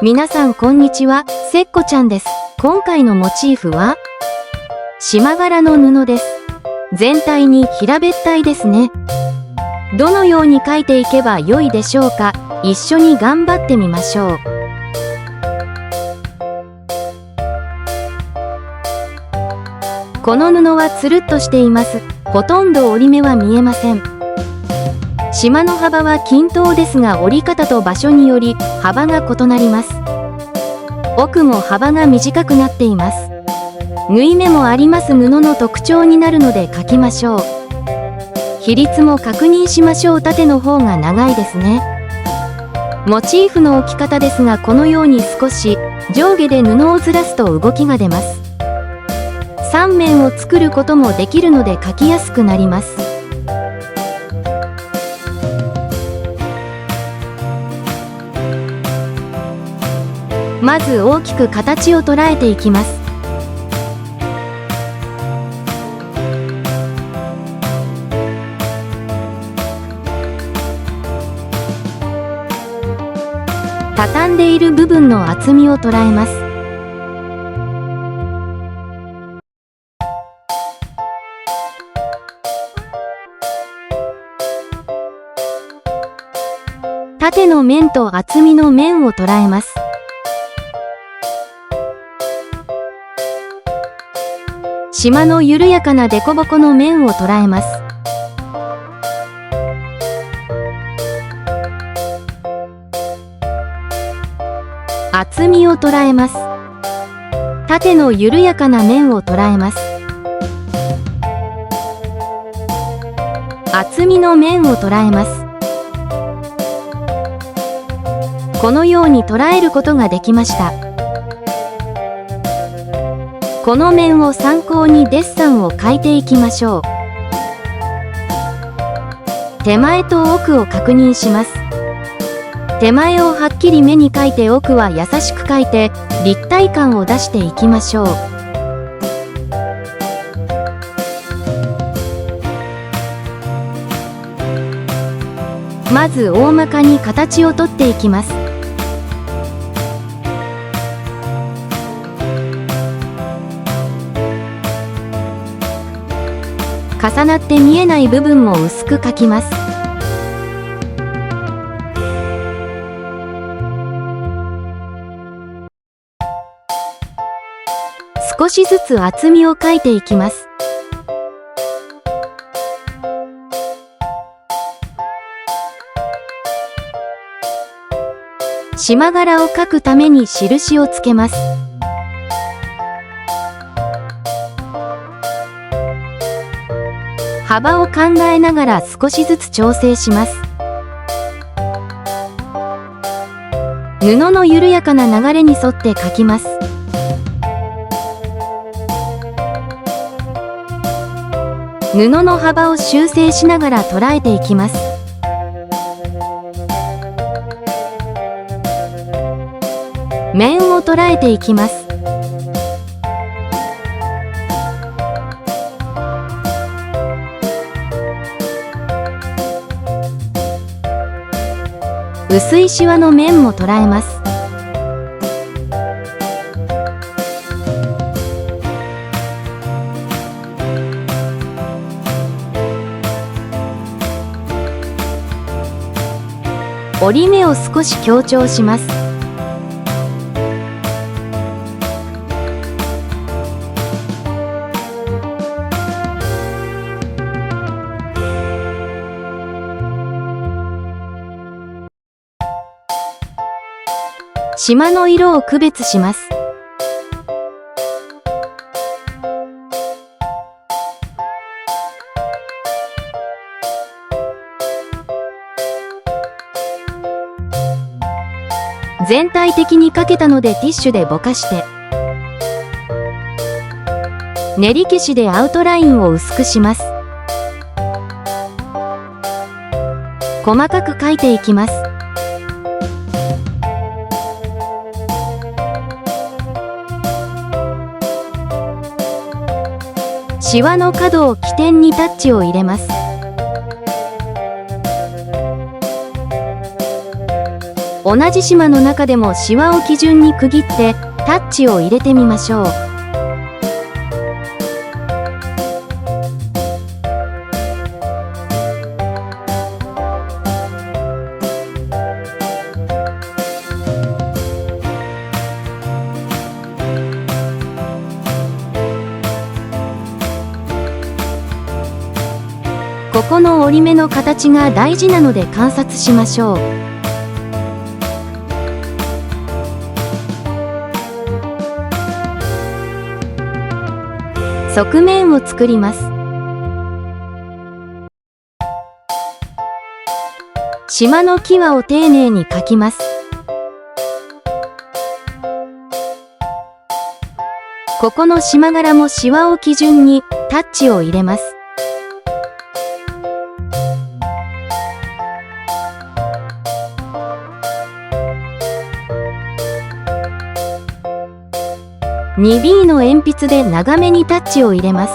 皆さんこんにちは、せっこちゃんです。今回のモチーフは縞柄の布です。全体に平べったいですね。どのように描いていけば良いでしょうか。一緒に頑張ってみましょう。この布はつるっとしています。ほとんど折り目は見えません。縞の幅は均等ですが、折り方と場所により幅が異なります。奥も幅が短くなっています。縫い目もあります。布の特徴になるので描きましょう。比率も確認しましょう。縦の方が長いですね。モチーフの置き方ですが、このように少し上下で布をずらすと動きが出ます。3面を作ることもできるので描きやすくなります。まず大きく形を捉えていきます。畳んでいる部分の厚みを捉えます。縦の面と厚みの面を捉えます。縞の緩やかな凸凹の面を捉えます。厚みを捉えます。縦の緩やかな面を捉えます。厚みの面を捉えます。このように捉えることができました。この面を参考にデッサンを描いていきましょう。手前と奥を確認します。手前をはっきり目に描いて、奥は優しく描いて立体感を出していきましょう。まず大まかに形をとっていきます。重なって見えない部分も薄く描きます。少しずつ厚みを描いていきます。縞柄を描くために印をつけます。幅を考えながら少しずつ調整します。布の緩やかな流れに沿って描きます。布の幅を修正しながら捉えていきます。面を捉えていきます。薄いシワの面も捉えます。折り目を少し強調します。縞の色を区別します。全体的に描けたのでティッシュでぼかして、練り消しでアウトラインを薄くします。細かく描いていきます。シワの角を起点にタッチを入れます。同じ島の中でもシワを基準に区切ってタッチを入れてみましょう。ここの折り目の形が大事なので観察しましょう。側面を作ります。島の際を丁寧に描きます。ここの島柄もシワを基準にタッチを入れます。2B の鉛筆で長めにタッチを入れます。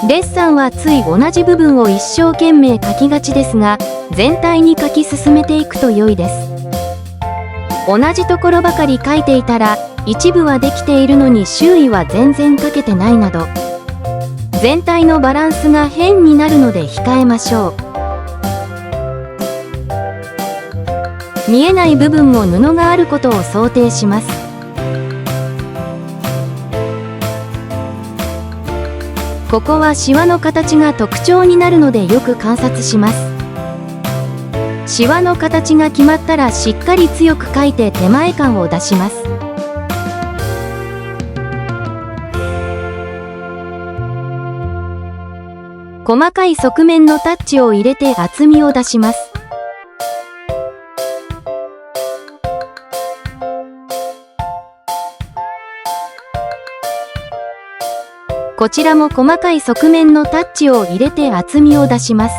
デッサンはつい同じ部分を一生懸命描きがちですが、全体に描き進めていくと良いです。同じところばかり描いていたら、一部はできているのに周囲は全然描けてないなど、全体のバランスが変になるので控えましょう。見えない部分も布があることを想定します。ここはシワの形が特徴になるのでよく観察します。シワの形が決まったらしっかり強く描いて手前感を出します。細かい側面のタッチを入れて厚みを出します。こちらも細かい側面のタッチを入れて厚みを出します。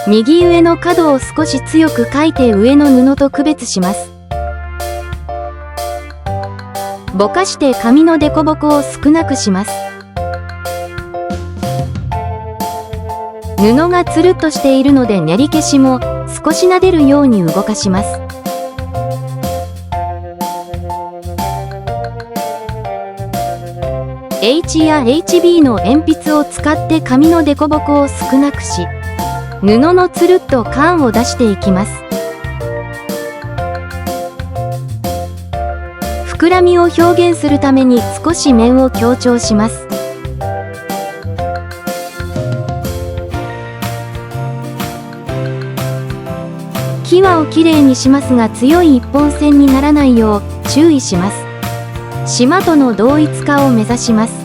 右上の角を少し強く描いて上の布と区別します。ぼかして紙の凸凹を少なくします。布がつるっとしているので練り消しも少し撫でるように動かします。H や HB の鉛筆を使って紙の凸凹を少なくし、布のつるっと感を出していきます。膨らみを表現するために少し面を強調します。際をきれいにしますが強い一本線にならないよう注意します。島との同一化を目指します。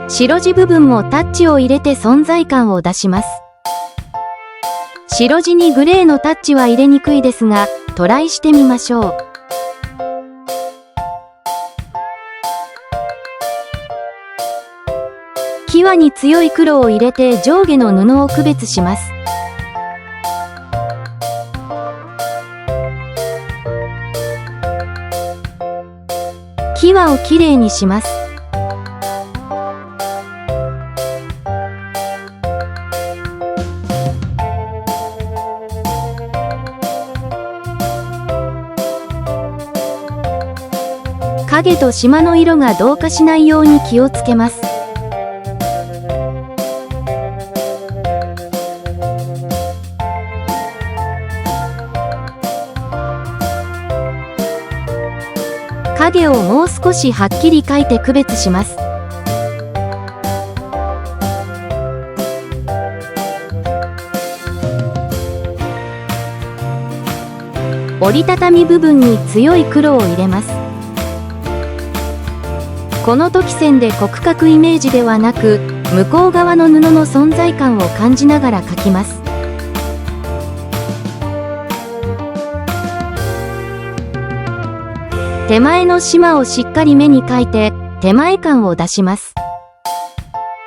白地部分もタッチを入れて存在感を出します。白地にグレーのタッチは入れにくいですが、トライしてみましょう。際に強い黒を入れて上下の布を区別します。際をきれいにします。影と島の色が同化しないように気をつけます。影をもう少しはっきり描いて区別します。折りたたみ部分に強い黒を入れます。この時線で骨格イメージではなく、向こう側の布の存在感を感じながら描きます。手前の島をしっかり目に描いて手前感を出します。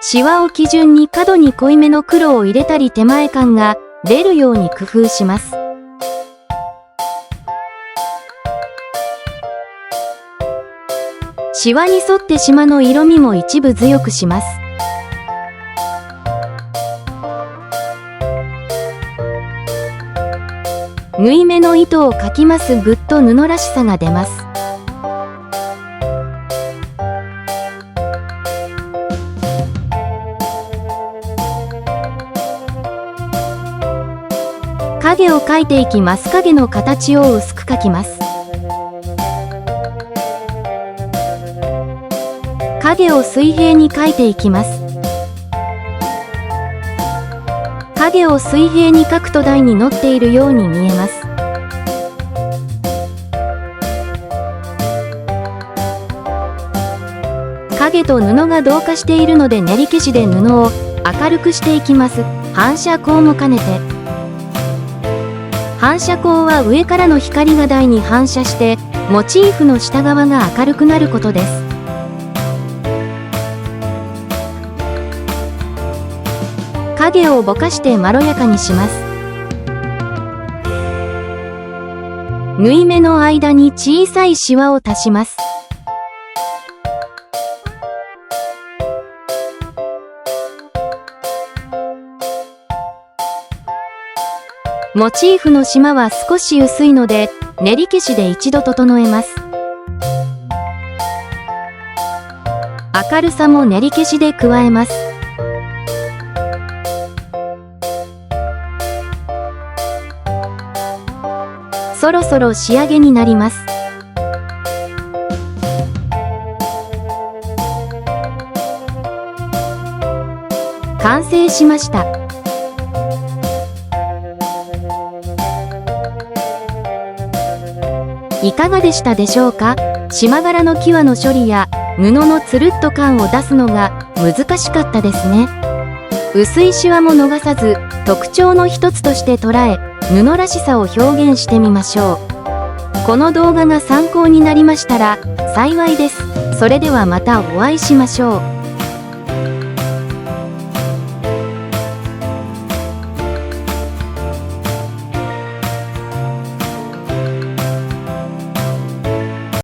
シワを基準に角に濃いめの黒を入れたり手前感が出るように工夫します。シワに沿って縞の色味も一部強くします。縫い目の糸をかきます。ぐっと布らしさが出ます。影を描いていきます。影の形を薄く描きます。影を水平に描いていきます。影を水平に描くと台に乗っているように見えます。影と布が同化しているので練り消しで布を明るくしていきます。反射光も兼ねて。反射光は上からの光が台に反射してモチーフの下側が明るくなることです。影をぼかしてまろやかにします。縫い目の間に小さいシワを足します。モチーフの縞は少し薄いので練り消しで一度整えます。明るさも練り消しで加えます。そろそろ仕上げになります。完成しました。いかがでしたでしょうか？縞柄の際の処理や布のつるっと感を出すのが難しかったですね。薄いシワも逃さず特徴の一つとして捉え、布らしさを表現してみましょう。この動画が参考になりましたら幸いです。それではまたお会いしましょう。